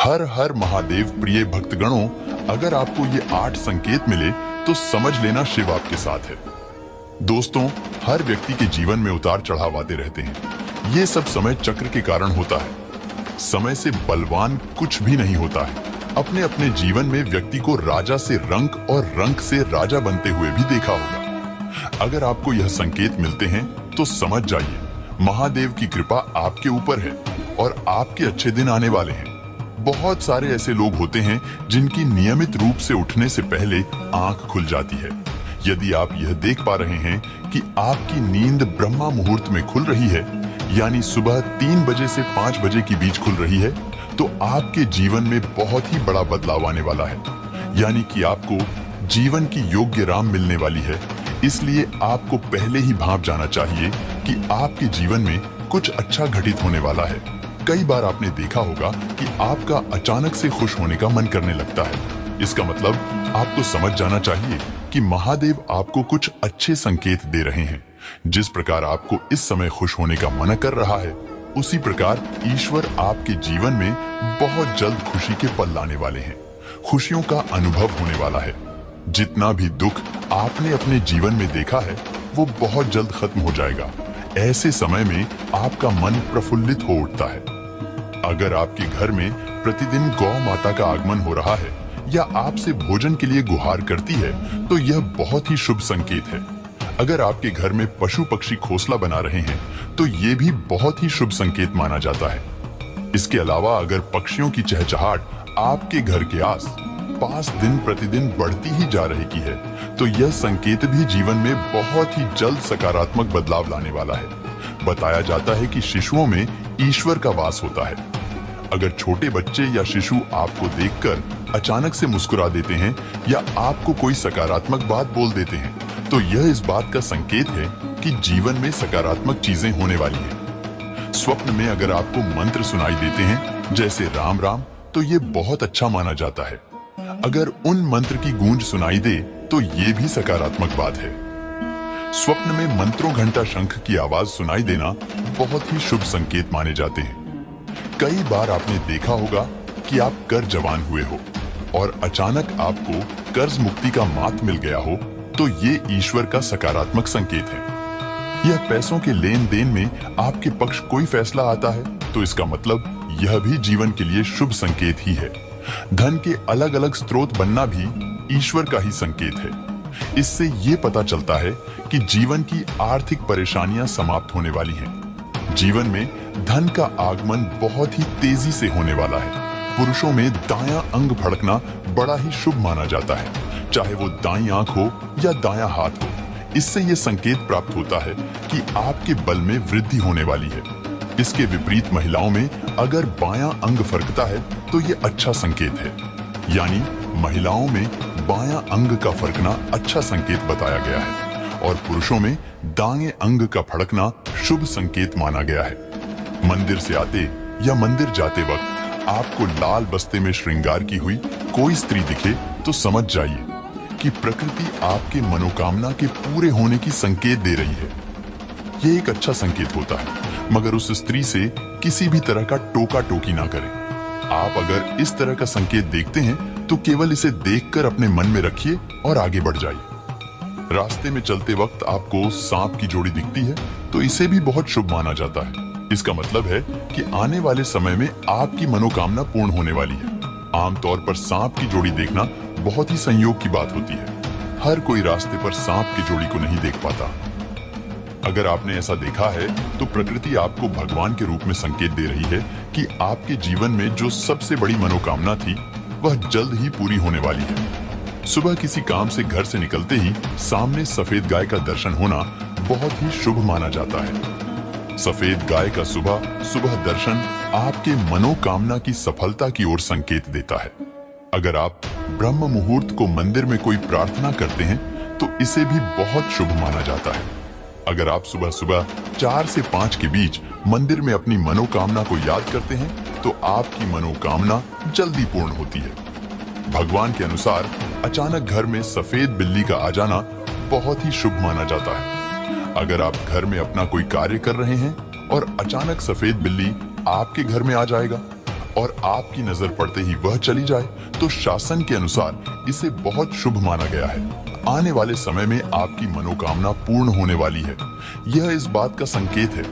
हर हर महादेव प्रिय भक्तगणों, अगर आपको ये 8 संकेत मिले तो समझ लेना शिव आपके साथ है। दोस्तों, हर व्यक्ति के जीवन में उतार चढ़ाव आते रहते हैं। ये सब समय चक्र के कारण होता है। समय से बलवान कुछ भी नहीं होता है। अपने अपने जीवन में व्यक्ति को राजा से रंक और रंक से राजा बनते हुए भी देखा होगा। अगर आपको यह संकेत मिलते हैं तो समझ जाइए, महादेव की कृपा आपके ऊपर है और आपके अच्छे दिन आने वाले हैं। बहुत सारे ऐसे लोग होते हैं जिनकी नियमित रूप से उठने से पहले आंख खुल जाती है। यदि आप यह देख पा रहे हैं कि आपकी नींद ब्रह्मा मुहूर्त में खुल रही है, यानी सुबह 3 बजे से 5 बजे के बीच खुल रही है, तो आपके जीवन में बहुत ही बड़ा बदलाव आने वाला है। यानी कि आपको जीवन की योग्य राम मिलने वाली है। इसलिए आपको पहले ही भांप जाना चाहिए कि आपके जीवन में कुछ अच्छा घटित होने वाला है। कई बार आपने देखा होगा कि आपका अचानक से खुश होने का मन करने लगता है। इसका मतलब आपको समझ जाना चाहिए कि महादेव आपको कुछ अच्छे संकेत दे रहे हैं। जिस प्रकार आपको इस समय खुश होने का मन कर रहा है, उसी प्रकार ईश्वर आपके जीवन में बहुत जल्द खुशी के पल लाने वाले हैं। खुशियों का अनुभव होने वाला है। जितना भी दुख आपने अपने जीवन में देखा है, वो बहुत जल्द खत्म हो जाएगा। ऐसे समय में आपका मन प्रफुल्लित हो उठता है। अगर आपके घर में प्रतिदिन गौ माता का आगमन हो रहा है या आपसे भोजन के लिए गुहार करती है, तो यह बहुत ही शुभ संकेत है। अगर आपके घर में पशु पक्षी घोंसला बना रहे हैं, तो ये भी बहुत ही शुभ संकेत माना जाता है। इसके अलावा अगर पक्षियों की चहचहाट आपके घर के आस-पास दिन प्रतिदिन बढ़ती ही जा रही की है, तो यह संकेत भी जीवन में बहुत ही जल्द सकारात्मक बदलाव लाने वाला है। बताया जाता है कि शिशुओं में ईश्वर का वास होता है। अगर छोटे बच्चे या शिशु आपको देखकर अचानक से मुस्कुरा देते हैं या आपको कोई सकारात्मक बात बोल देते हैं, तो यह इस बात का संकेत है कि जीवन में सकारात्मक चीजें होने वाली हैं। स्वप्न में अगर आपको मंत्र सुनाई देते हैं जैसे राम राम, तो ये बहुत अच्छा माना जाता है। अगर उन मंत्र की गूंज सुनाई दे तो ये भी सकारात्मक बात है। स्वप्न में मंत्रों घंटा शंख की आवाज सुनाई देना बहुत ही शुभ संकेत माने जाते हैं। कई बार आपने देखा होगा कि आप कर जवान हुए हो और अचानक आपको कर्ज मुक्ति का मात मिल गया हो, तो ये ईश्वर का सकारात्मक संकेत है। यह पैसों के लेन देन में आपके पक्ष कोई फैसला आता है, तो इसका मतलब यह भी जीवन के लिए शुभ संकेत ही है। धन के अलग अलग स्रोत बनना भी ईश्वर का ही संकेत है। इससे ये पता चलता है कि जीवन की आर्थिक परेशानियां समाप्त होने वाली हैं। जीवन में धन का आगमन बहुत ही तेजी से होने वाला है। पुरुषों में दायां अंग फड़कना बड़ा ही शुभ माना जाता है, चाहे वो दाईं आंख हो या दायां हाथ हो। इससे ये संकेत प्राप्त होता है कि आपके बल में वृद्धि होने वाली है। इसके विपरीत महिलाओं में अगर बायां अंग फरकता है तो ये अच्छा संकेत है। यानी महिलाओं में बायां अंग का फरकना अच्छा संकेत बताया गया है और पुरुषों में दाएं अंग का फड़कना शुभ संकेत माना गया है। मंदिर से आते या मंदिर जाते वक्त आपको लाल बस्ते में श्रृंगार की हुई कोई स्त्री दिखे तो समझ जाइए कि प्रकृति आपके मनोकामना के पूरे होने की संकेत दे रही है। ये एक अच्छा संकेत होता है, मगर उस स्त्री से किसी भी तरह का टोका टोकी ना करें। आप अगर इस तरह का संकेत देखते हैं तो केवल इसे देखकर अपने मन में रखिए और आगे बढ़ जाइए। रास्ते में चलते वक्त आपको सांप की जोड़ी दिखती है तो इसे भी बहुत शुभ माना जाता है। इसका मतलब है कि आने वाले समय में आपकी मनोकामना पूर्ण होने वाली है। आमतौर पर सांप की जोड़ी देखना बहुत ही संयोग की बात होती है। हर कोई रास्ते पर सांप की जोड़ी को नहीं देख पाता। अगर आपने ऐसा देखा है तो प्रकृति आपको भगवान के रूप में संकेत दे रही है कि आपके जीवन में जो सबसे बड़ी मनोकामना थी वह जल्द ही पूरी होने वाली है। सुबह किसी काम से घर से निकलते ही सामने सफेद गाय का दर्शन होना बहुत ही शुभ माना जाता है। सफेद गाय का सुबह सुबह दर्शन आपके मनोकामना की सफलता की ओर संकेत देता है। अगर आप ब्रह्म मुहूर्त को मंदिर में कोई प्रार्थना करते हैं तो इसे भी बहुत शुभ माना जाता है। अगर आप सुबह सुबह 4 से 5 के बीच मंदिर में अपनी मनोकामना को याद करते हैं तो आपकी मनोकामना जल्दी पूर्ण होती है। भगवान के अनुसार अचानक घर में सफेद बिल्ली का आ जाना बहुत ही शुभ माना जाता है। अगर आप घर में अपना कोई कार्य कर रहे हैं और अचानक सफेद बिल्ली आपके घर में आ जाएगा, और आपकी नजर पड़ते ही वह चली जाए तो शासन के अनुसार इसे बहुत शुभ माना गया है। आने वाले समय में आपकी मनोकामना पूर्ण होने वाली है। यह इस बात का संकेत है।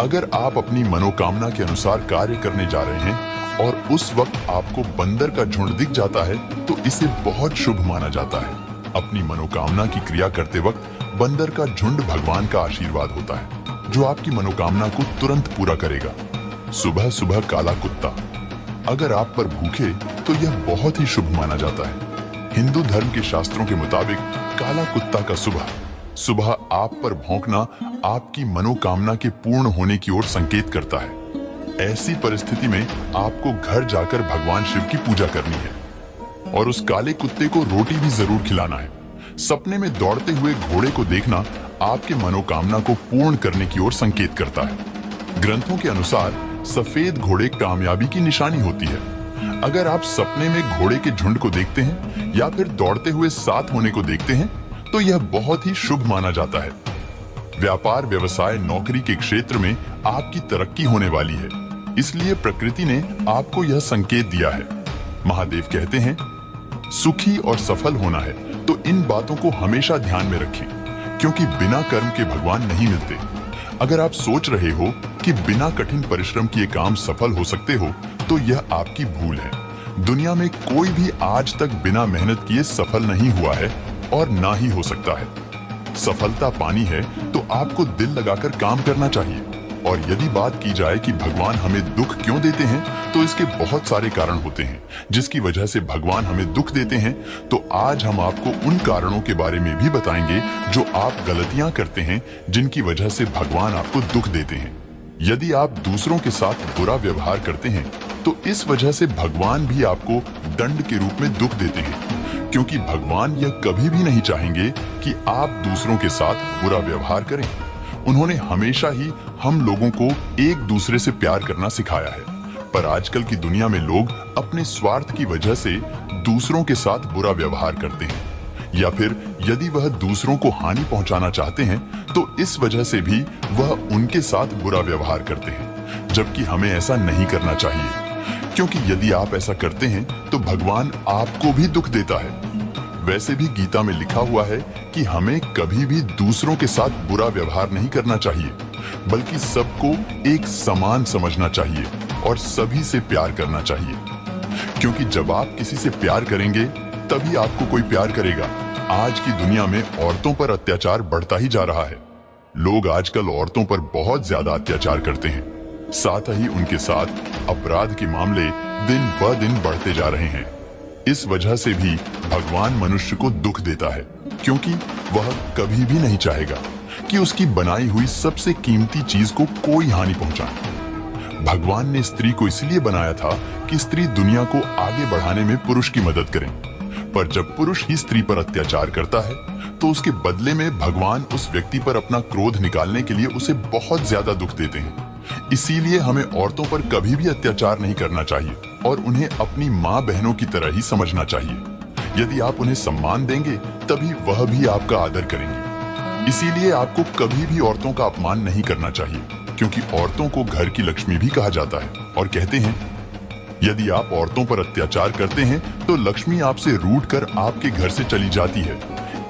अगर आप अपनी मनोकामना के अनुसार कार्य करने जा रहे हैं और उस वक्त आपको बंदर का झुंड दिख जाता है तो इसे बहुत शुभ माना जाता है। अपनी मनोकामना की क्रिया करते वक्त बंदर का झुंड भगवान का आशीर्वाद होता है जो आपकी मनोकामना को तुरंत पूरा करेगा। सुबह सुबह काला कुत्ता, अगर आप पर भूखे तो यह बहुत ही शुभ माना जाता है। हिंदू धर्म के शास्त्रों के मुताबिक काला कुत्ता का सुबह सुबह आप पर भौंकना आपकी मनोकामना के पूर्ण होने की ओर संकेत करता है। ऐसी परिस्थिति में आपको घर जाकर भगवान शिव की पूजा करनी है और उस काले कुत्ते को रोटी भी जरूर खिलाना है। सपने में दौड़ते हुए घोड़े को देखना आपके मनोकामना को पूर्ण करने की ओर संकेत करता है। ग्रंथों के अनुसार सफेद घोड़े कामयाबी की निशानी होती है। अगर आप सपने में घोड़े के झुंड को देखते हैं या फिर दौड़ते हुए साथ होने को देखते हैं तो यह बहुत ही शुभ माना जाता है। व्यापार, व्यवसाय, नौकरी के क्षेत्र में आपकी तरक्की होने वाली है, इसलिए प्रकृति ने आपको यह संकेत दिया है। महादेव कहते हैं, सुखी और सफल होना है तो इन बातों को हमेशा ध्यान में रखें, क्योंकि बिना कर्म के भगवान नहीं मिलते। अगर आप सोच रहे हो कि बिना कठिन परिश्रम किए काम सफल हो सकते हो तो यह आपकी भूल है। दुनिया में कोई भी आज तक बिना मेहनत किए सफल नहीं हुआ है और ना ही हो सकता है। सफलता पानी है तो आपको दिल लगाकर काम करना चाहिए। और यदि बात की जाए कि भगवान हमें दुख क्यों देते हैं तो इसके बहुत सारे कारण होते हैं जिसकी वजह से भगवान हमें दुख देते हैं। तो आज हम आपको उन कारणों के बारे में भी बताएंगे जो आप गलतियां करते हैं जिनकी वजह से भगवान आपको दुख देते हैं। यदि आप दूसरों के साथ बुरा व्यवहार करते हैं तो इस वजह से भगवान भी आपको दंड के रूप में दुख देते हैं, क्योंकि भगवान यह कभी भी नहीं चाहेंगे कि आप दूसरों के साथ बुरा व्यवहार करें। उन्होंने हमेशा ही हम लोगों को एक दूसरे से प्यार करना सिखाया है, पर आजकल की दुनिया में लोग अपने स्वार्थ की वजह से दूसरों के साथ बुरा व्यवहार करते हैं, या फिर यदि वह दूसरों को हानि पहुंचाना चाहते हैं तो इस वजह से भी वह उनके साथ बुरा व्यवहार करते हैं, जबकि हमें ऐसा नहीं करना चाहिए, क्योंकि यदि आप ऐसा करते हैं तो भगवान आपको भी दुख देता है। वैसे भी गीता में लिखा हुआ है कि हमें कभी भी दूसरों के साथ बुरा व्यवहार नहीं करना चाहिए, बल्कि सबको एक समान समझना चाहिए और सभी से प्यार करना चाहिए, क्योंकि जब आप किसी से प्यार करेंगे तभी आपको कोई प्यार करेगा। आज की दुनिया में औरतों पर अत्याचार बढ़ता ही जा रहा है। लोग आजकल औरतों पर बहुत ज्यादा अत्याचार करते हैं, साथ ही उनके साथ अपराध के मामले दिन ब दिन बढ़ते जा रहे हैं। इस वजह से भी भगवान मनुष्य को दुख देता है, क्योंकि वह कभी भी नहीं चाहेगा कि उसकी बनाई हुई सबसे कीमती चीज को कोई हानि पहुंचाए। भगवान ने स्त्री को इसलिए बनाया था कि स्त्री दुनिया को आगे बढ़ाने में पुरुष की मदद करें, पर जब पुरुष ही स्त्री पर अत्याचार करता है तो उसके बदले में भगवान उस व्यक्ति पर अपना क्रोध निकालने के लिए उसे बहुत ज्यादा दुख देते हैं। इसीलिए हमें औरतों पर कभी भी अत्याचार नहीं करना चाहिए और उन्हें अपनी माँ बहनों की तरह ही समझना चाहिए। यदि आप उन्हें सम्मान देंगे तभी वह भी आपका आदर करेंगी। इसीलिए आपको कभी भी औरतों का अपमान नहीं करना चाहिए, क्योंकि औरतों को घर की लक्ष्मी भी कहा जाता है और कहते हैं यदि आप औरतों पर अत्याचार करते हैं तो लक्ष्मी आपसे रूठ कर आपके घर से चली जाती है।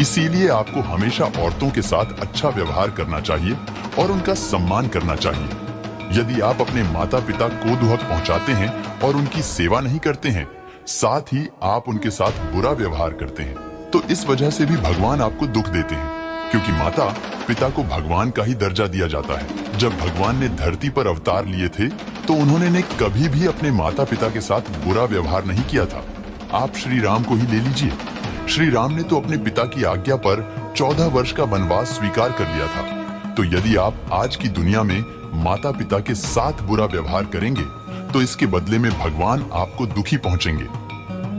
इसीलिए आपको हमेशा औरतों के साथ अच्छा व्यवहार करना चाहिए और उनका सम्मान करना चाहिए। यदि आप अपने माता पिता को दुहक पहुंचाते हैं और उनकी सेवा नहीं करते हैं, साथ ही आप उनके साथ बुरा व्यवहार करते हैं, तो इस वजह से भी भगवान आपको दुख देते हैं, क्योंकि माता पिता को भगवान का ही दर्जा दिया जाता है। जब भगवान ने धरती पर अवतार लिए थे तो उन्होंने कभी भी अपने माता पिता के साथ बुरा व्यवहार नहीं किया था। आप श्री राम को ही ले लीजिए। श्री राम ने तो अपने पिता की आज्ञा पर 14 वर्ष का वनवास स्वीकार कर लिया था। तो यदि आप आज की दुनिया में माता पिता के साथ बुरा व्यवहार करेंगे तो इसके बदले में भगवान आपको दुखी पहुंचेंगे,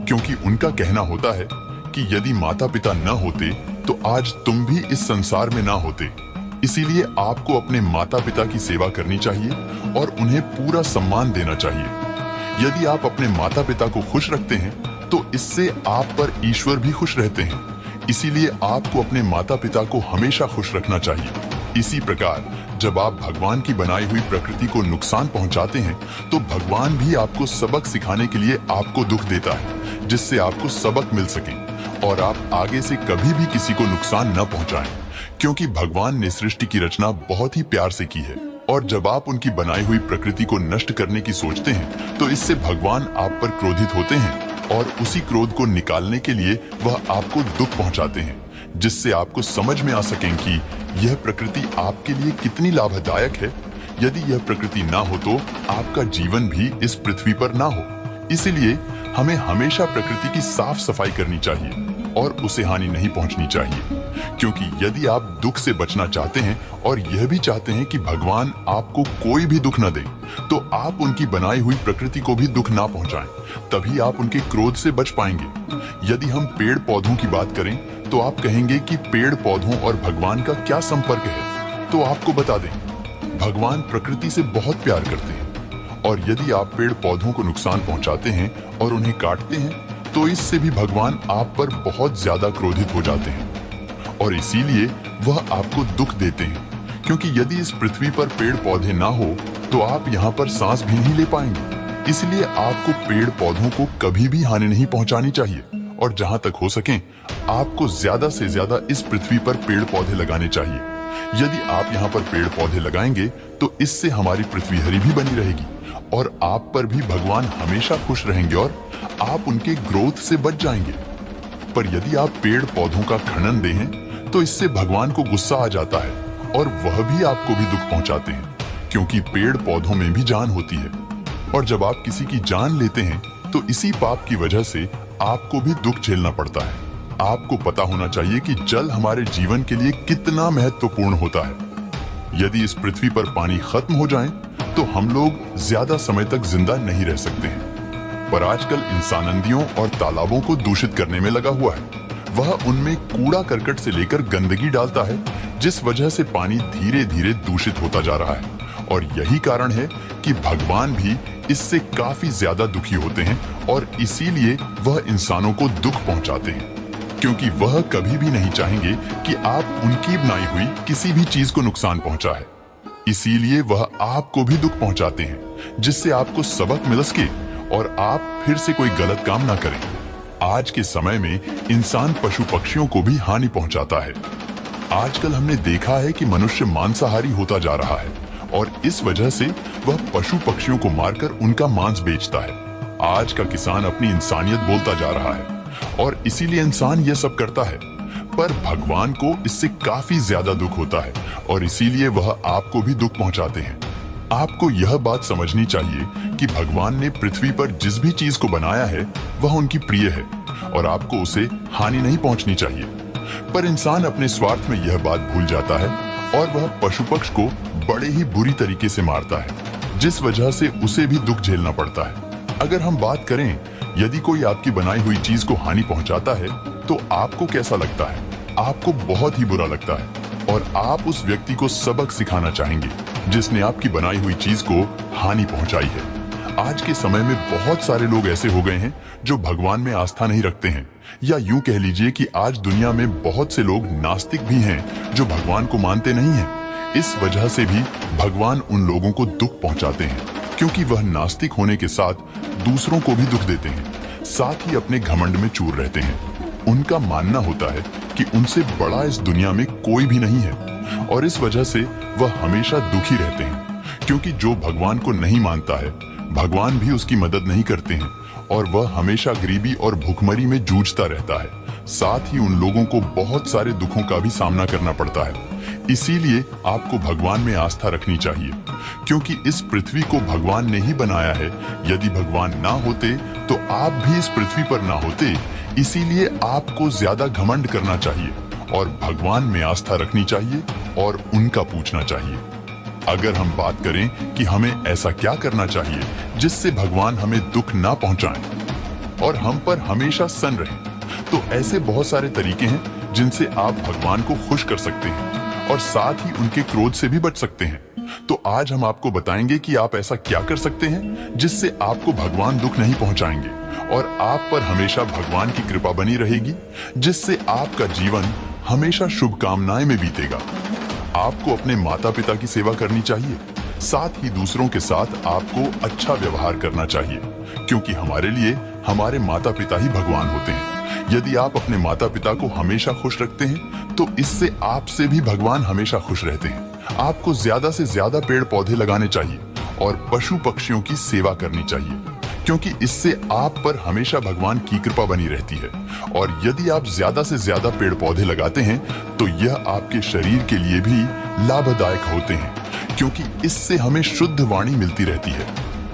क्योंकि उनका कहना होता है कि यदि माता पिता न होते तो आज तुम भी इस संसार में ना होते। इसीलिए आपको अपने माता पिता की सेवा करनी चाहिए और उन्हें पूरा सम्मान देना चाहिए। यदि आप अपने माता पिता को खुश रखते हैं तो इससे आप पर ईश्वर भी खुश रहते हैं। इसीलिए आपको अपने माता पिता को हमेशा खुश रखना चाहिए। इसी प्रकार जब आप भगवान की बनाई हुई प्रकृति को नुकसान पहुंचाते हैं तो भगवान भी आपको सबक सिखाने के लिए आपको दुख देता है, जिससे आपको सबक मिल सके और आप आगे से कभी भी किसी को नुकसान न पहुंचाएं, क्योंकि भगवान ने सृष्टि की रचना बहुत ही प्यार से की है। और जब आप उनकी बनाई हुई प्रकृति को नष्ट करने की सोचते हैं तो इससे भगवान आप पर क्रोधित होते हैं और उसी क्रोध को निकालने के लिए वह आपको दुख पहुंचाते हैं, जिससे आपको समझ में आ सके कि यह प्रकृति आपके लिए कितनी लाभदायक है। यदि यह प्रकृति ना हो तो आपका जीवन भी इस पृथ्वी पर ना हो। इसीलिए हमें हमेशा प्रकृति की साफ सफाई करनी चाहिए और उसे हानि नहीं पहुंचनी चाहिए, क्योंकि यदि आप दुख से बचना चाहते हैं और यह भी चाहते हैं कि भगवान आपको कोई भी दुख न दे, तो आप उनकी बनाई हुई प्रकृति को भी दुख ना पहुंचाएं, तभी आप उनके क्रोध से बच पाएंगे। यदि हम पेड़ पौधों की बात करें तो आप कहेंगे कि पेड़ पौधों और भगवान का क्या संपर्क है, तो आपको बता दें, भगवान प्रकृति से बहुत प्यार करते हैं और यदि आप पेड़ पौधों को नुकसान पहुंचाते हैं और उन्हें काटते हैं तो इससे भी भगवान आप पर बहुत ज्यादा क्रोधित हो जाते हैं और इसीलिए वह आपको दुख देते हैं, क्योंकि यदि इस पृथ्वी पर पेड़ पौधे ना हो तो आप यहाँ पर सांस भी नहीं ले पाएंगे। इसलिए आपको पेड़ पौधों को कभी भी हानि नहीं पहुंचानी चाहिए और जहां तक हो सके आपको ज्यादा से ज्यादा इस पृथ्वी पर पेड़ पौधे लगाने चाहिए। यदि आप यहाँ पर पेड़ पौधे लगाएंगे तो इससे हमारी पृथ्वी हरी भी बनी रहेगी और आप पर भी भगवान हमेशा खुश रहेंगे और आप उनके ग्रोथ से बच जाएंगे। पर यदि आप पेड़ पौधों का खनन दें तो इससे भगवान को गुस्सा आ जाता है और वह भी आपको भी दुख पहुंचाते हैं, क्योंकि पेड़ पौधों में भी जान होती है और जब आप किसी की जान लेते हैं तो इसी पाप की वजह से आपको भी दुख झेलना पड़ता है। आपको पता होना चाहिए कि जल हमारे जीवन के लिए कितना महत्वपूर्ण होता है। यदि इस पृथ्वी पर पानी खत्म हो जाए तो हम लोग ज्यादा समय तक जिंदा नहीं रह सकते हैं। पर आजकल इंसान नदियों और तालाबों को दूषित करने में लगा हुआ है। वह उनमें कूड़ा करकट से लेकर गंदगी डालता है, जिस वजह से पानी धीरे धीरे दूषित होता जा रहा है और यही कारण है कि भगवान भी इससे काफी ज्यादा दुखी होते हैं और इसीलिए वह इंसानों को दुख पहुंचाते हैं, क्योंकि वह कभी भी नहीं चाहेंगे कि आप उनकी बनाई हुई किसी भी चीज को नुकसान पहुंचाए। इसीलिए वह आपको भी दुख पहुंचाते हैं, जिससे आपको सबक मिल सके और आप फिर से कोई गलत काम ना करें। आज के समय में इंसान पशु पक्षियों को भी हानि पहुंचाता है। आजकल हमने देखा है कि मनुष्य मांसाहारी होता जा रहा है और इस वजह से वह पशु पक्षियों को मारकर उनका मांस बेचता है। आज का किसान अपनी इंसानियत बोलता जा रहा है और इसीलिए इंसान यह सब करता है, पर भगवान को इससे काफी ज्यादा दुख होता है और इसीलिए वह आपको भी दुख पहुंचाते हैं। आपको यह बात समझनी चाहिए कि भगवान ने पृथ्वी पर जिस भी चीज को बनाया है वह उनकी प्रिय है और आपको उसे हानि नहीं पहुंचनी चाहिए। पर इंसान अपने स्वार्थ में यह बात भूल जाता है और वह पशु पक्ष को बड़े ही बुरी तरीके से मारता है, जिस वजह से उसे भी दुख झेलना पड़ता है। अगर हम बात करें, यदि कोई आपकी बनाई हुई चीज को हानि पहुंचाता है तो आपको कैसा लगता है? आपको बहुत ही बुरा लगता है और आप उस व्यक्ति को सबक सिखाना चाहेंगे जिसने आपकी बनाई हुई चीज को हानि पहुंचाई है। आज के समय में बहुत सारे लोग ऐसे हो गए हैं जो भगवान में आस्था नहीं रखते हैं, या यूं कह लीजिए कि आज दुनिया में बहुत से लोग नास्तिक भी हैं जो भगवान को मानते नहीं हैं। इस वजह से भी भगवान उन लोगों को दुख पहुंचाते हैं, क्योंकि वह नास्तिक होने के साथ दूसरों को भी दुख देते हैं, साथ ही अपने घमंड में चूर रहते हैं। उनका मानना होता है कि उनसे बड़ा इस दुनिया में कोई भी नहीं है और इस वजह से वह हमेशा दुखी रहते हैं, क्योंकि जो भगवान को नहीं मानता है भगवान भी उसकी मदद नहीं करते हैं और वह हमेशा गरीबी और भूखमरी में जूझता रहता है। साथ ही उन लोगों को बहुत सारे दुखों का भी सामना करना पड़ता है। इसीलिए आपको भगवान में आस्था रखनी चाहिए, क्योंकि इस पृथ्वी को भगवान ने ही बनाया है। यदि भगवान ना होते तो आप भी इस पृथ्वी पर ना होते। इसीलिए आपको ज्यादा घमंड करना चाहिए और भगवान में आस्था रखनी चाहिए और उनका पूछना चाहिए। अगर हम बात करें कि हमें ऐसा क्या करना चाहिए जिससे भगवान हमें दुख ना पहुंचाएं और हम पर हमेशा सन रहें, तो ऐसे बहुत सारे तरीके हैं जिनसे आप भगवान को खुश कर सकते हैं और साथ ही उनके क्रोध से भी बच सकते हैं। तो आज हम आपको बताएंगे कि आप ऐसा क्या कर सकते हैं जिससे आपको भगवान दुख नहीं पहुंचाएंगे और आप पर हमेशा भगवान की कृपा बनी रहेगी, जिससे आपका जीवन हमेशा शुभकामनाएं में बीतेगा। आपको अपने माता पिता की सेवा करनी चाहिए। साथ ही दूसरों के साथ आपको अच्छा व्यवहार करना चाहिए, क्योंकि हमारे लिए हमारे माता पिता ही भगवान होते हैं। यदि आप अपने माता पिता को हमेशा खुश रखते हैं तो इससे आपसे भी भगवान हमेशा खुश रहते हैं। आपको ज्यादा से ज्यादा पेड़ पौधे लगाने चाहिए और पशु पक्षियों की सेवा करनी चाहिए, क्योंकि इससे आप पर हमेशा भगवान की कृपा बनी रहती है। और यदि आप ज्यादा से ज्यादा पेड़ पौधे लगाते हैं तो यह आपके शरीर के लिए भी लाभदायक होते हैं, क्योंकि इससे हमें शुद्ध वाणी मिलती रहती है।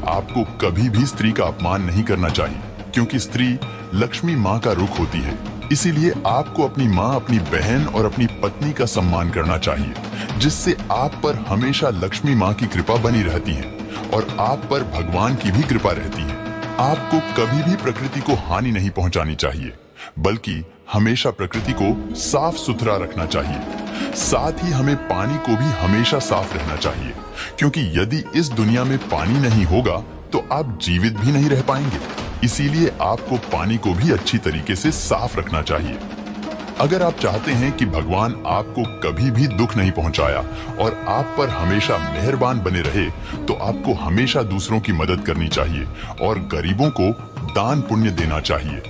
आपको कभी भी स्त्री का अपमान नहीं करना चाहिए, क्योंकि स्त्री लक्ष्मी माँ का रूप होती है। इसीलिए आपको अपनी माँ, अपनी बहन और अपनी पत्नी का सम्मान करना चाहिए, जिससे आप पर हमेशा लक्ष्मी माँ की कृपा बनी रहती है और आप पर भगवान की भी कृपा रहती है। आपको कभी भी प्रकृति को हानि नहीं पहुंचानी चाहिए, बल्कि हमेशा प्रकृति को साफ सुथरा रखना चाहिए। साथ ही हमें पानी को भी हमेशा साफ रहना चाहिए, क्योंकि यदि इस दुनिया में पानी नहीं होगा तो आप जीवित भी नहीं रह पाएंगे। इसीलिए आपको पानी को भी अच्छी तरीके से साफ रखना चाहिए। अगर आप चाहते हैं कि भगवान आपको कभी भी दुख नहीं पहुंचाया और आप पर हमेशा मेहरबान बने रहे, तो आपको हमेशा दूसरों की मदद करनी चाहिए और गरीबों को दान पुण्य देना चाहिए,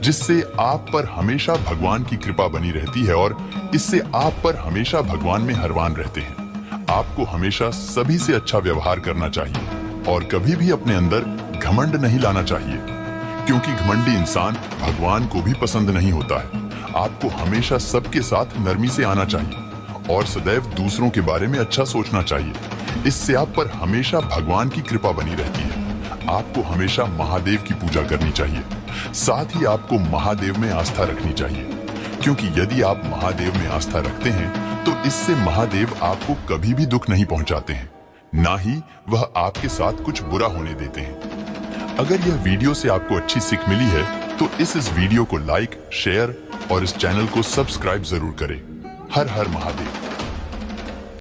जिससे आप पर हमेशा भगवान की कृपा बनी रहती है और इससे आप पर हमेशा भगवान में हरवान रहते हैं। आपको हमेशा सभी से अच्छा व्यवहार करना चाहिए और कभी भी अपने अंदर घमंड नहीं लाना चाहिए, क्योंकि घमंडी इंसान भगवान को भी पसंद नहीं होता है। आपको हमेशा सबके साथ नरमी से आना चाहिए और सदैव दूसरों के बारे में अच्छा सोचना चाहिए। इससे आप पर हमेशा भगवान की कृपा बनी रहती है। आपको हमेशा महादेव की पूजा करनी चाहिए। साथ ही आपको महादेव में आस्था रखनी चाहिए, क्योंकि यदि आप महादेव में आस्था रखते हैं तो इससे महादेव आपको कभी भी दुख नहीं पहुंचाते हैं, ना ही वह आपके साथ कुछ बुरा होने देते हैं। अगर यह वीडियो से आपको अच्छी सीख मिली है तो इस वीडियो को लाइक, शेयर और इस चैनल को सब्सक्राइब जरूर करें। हर हर महादेव।